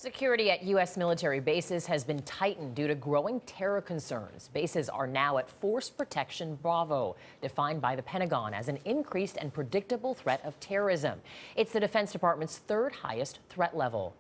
Security at U.S. military bases has been tightened due to growing terror concerns. Bases are now at Force Protection Bravo, defined by the Pentagon as an increased and predictable threat of terrorism. It's the Defense Department's third highest threat level.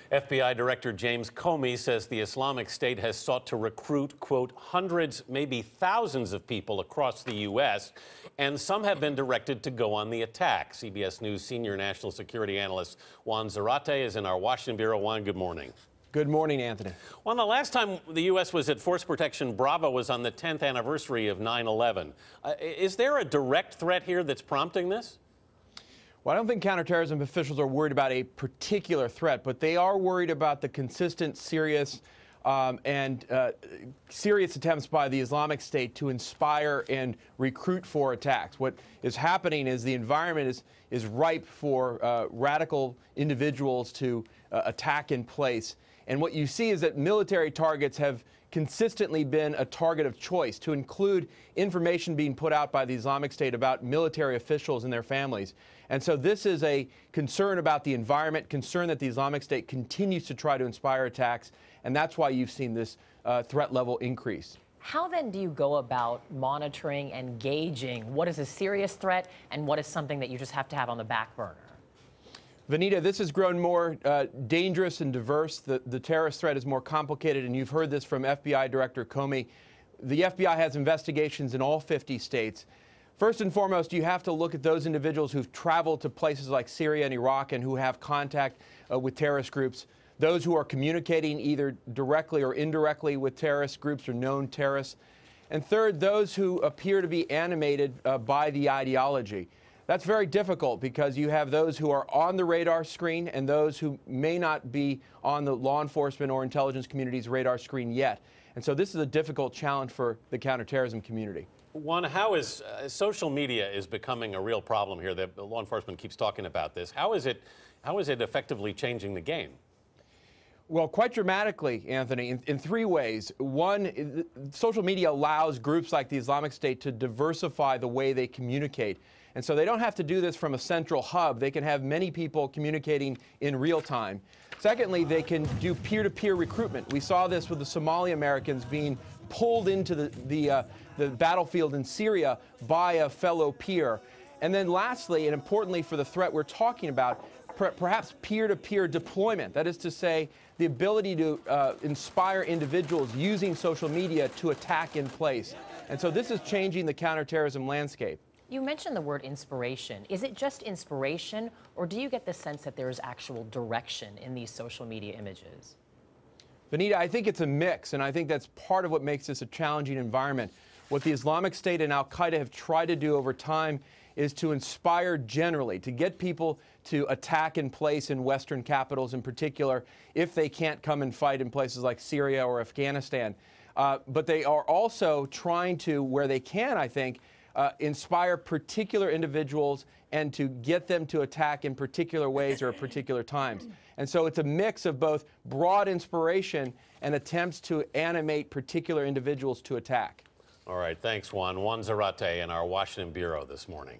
FBI Director James Comey says the Islamic State has sought to recruit, quote, hundreds, maybe thousands of people across the U.S., and some have been directed to go on the attack. CBS News senior national security analyst Juan Zarate is in our Washington bureau. Juan, good morning. Good morning, Anthony. Juan, the last time the U.S. was at Force Protection Bravo was on the 10th anniversary of 9/11. Is there a direct threat here that's prompting this? Well, I don't think counterterrorism officials are worried about a particular threat, but they are worried about the consistent, serious attempts by the Islamic State to inspire and recruit for attacks. What is happening is the environment is ripe for radical individuals to attack in place. And what you see is that military targets have consistently been a target of choice, to include information being put out by the Islamic State about military officials and their families. And so this is a concern about the environment, concern that the Islamic State continues to try to inspire attacks, and that's why you've seen this threat level increase. How then do you go about monitoring and gauging what is a serious threat and what is something that you just have to have on the back burner? Vanita, this has grown more dangerous and diverse. The terrorist threat is more complicated, and you've heard this from FBI Director Comey. The FBI has investigations in all 50 states. First and foremost, you have to look at those individuals who've traveled to places like Syria and Iraq and who have contact with terrorist groups, those who are communicating either directly or indirectly with terrorist groups or known terrorists. And third, those who appear to be animated by the ideology. That's very difficult because you have those who are on the radar screen and those who may not be on the law enforcement or intelligence community's radar screen yet. And so this is a difficult challenge for the counterterrorism community. Juan, how is social media is becoming a real problem here? The law enforcement keeps talking about this. How is it effectively changing the game? Well, quite dramatically, Anthony, in three ways. One, social media allows groups like the Islamic State to diversify the way they communicate. And so they don't have to do this from a central hub. They can have many people communicating in real time. Secondly, they can do peer-to-peer recruitment. We saw this with the Somali Americans being pulled into the battlefield in Syria by a fellow peer. And then lastly, and importantly for the threat we're talking about, perhaps peer-to-peer deployment. That is to say, the ability to inspire individuals using social media to attack in place. And so this is changing the counterterrorism landscape. You mentioned the word inspiration. Is it just inspiration, or do you get the sense that there is actual direction in these social media images? Vanita, I think it's a mix, and I think that's part of what makes this a challenging environment. What the Islamic State and al-Qaeda have tried to do over time is to inspire generally, to get people to attack in place in Western capitals in particular, if they can't come and fight in places like Syria or Afghanistan. But they are also trying to, where they can, I think, inspire particular individuals and to get them to attack in particular ways or at particular times. And so it's a mix of both broad inspiration and attempts to animate particular individuals to attack. All right, thanks, Juan. Juan Zarate in our Washington bureau this morning.